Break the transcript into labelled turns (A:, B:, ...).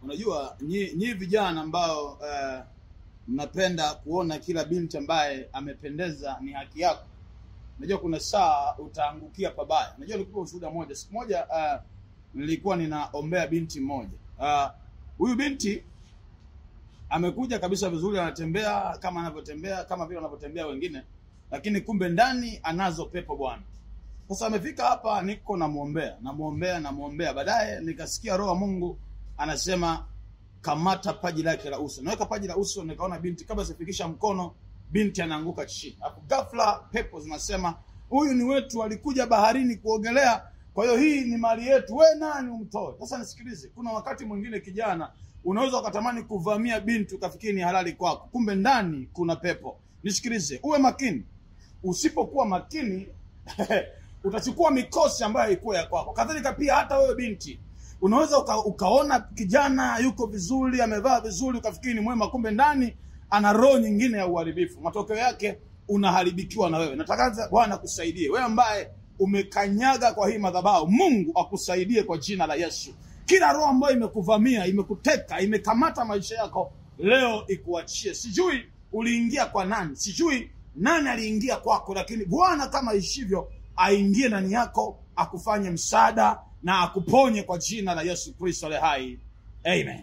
A: Unajua nyi vijana ambao mnapenda kuona kila binti ambaye amependeza ni haki yako. Unajua kuna saa utaangukia pabaya. Unajua nilikupa ushuhuda moja. Siku moja nilikuwa ninaombea binti mmoja. Huyu binti amekuja kabisa vizuri, anatembea kama anavyotembea, kama vile wanavyotembea wengine, lakini kumbe ndani anazo pepo bwana. Sasa amefika hapa, niko namuombea. Baadaye nikasikia roho wa Mungu anasema kamata paji lake la uso. Naweka paji la uso, nikaona binti kabla sifikisha mkono, binti anaanguka chini. Hapo ghafla pepo zinasema huyu ni wetu, alikuja baharini kuogelea, kwa hiyo hii ni mali yetu, we nani umtoe? Sasa nisikilize, kuna wakati mwingine kijana unaweza ukatamani kuvamia binti ukafikiri ni halali kwako, kumbe ndani kuna pepo. Nisikilize, uwe makini. Usipokuwa makini utachukua mikosi ambayo haikuwa ya kwako. Kadhalika pia hata wewe binti, unaweza ukaona kijana yuko vizuri, amevaa vizuri, ukafikiri ni mwema, kumbe ndani ana roho nyingine ya uharibifu. Matokeo yake unaharibikiwa na wewe. Nataka Bwana kusaidie. Wewe ambaye umekanyaga kwa hii madhabahu, Mungu akusaidie kwa jina la Yesu. Kila roho ambayo imekuvamia, imekuteka, imekamata maisha yako, leo ikuachie. Sijui uliingia kwa nani, sijui nani aliingia kwako, lakini Bwana kama ishivyo aingie ndani yako, akufanye msaada na akuponye kwa jina la Yesu Kristo aliye hai. Amen.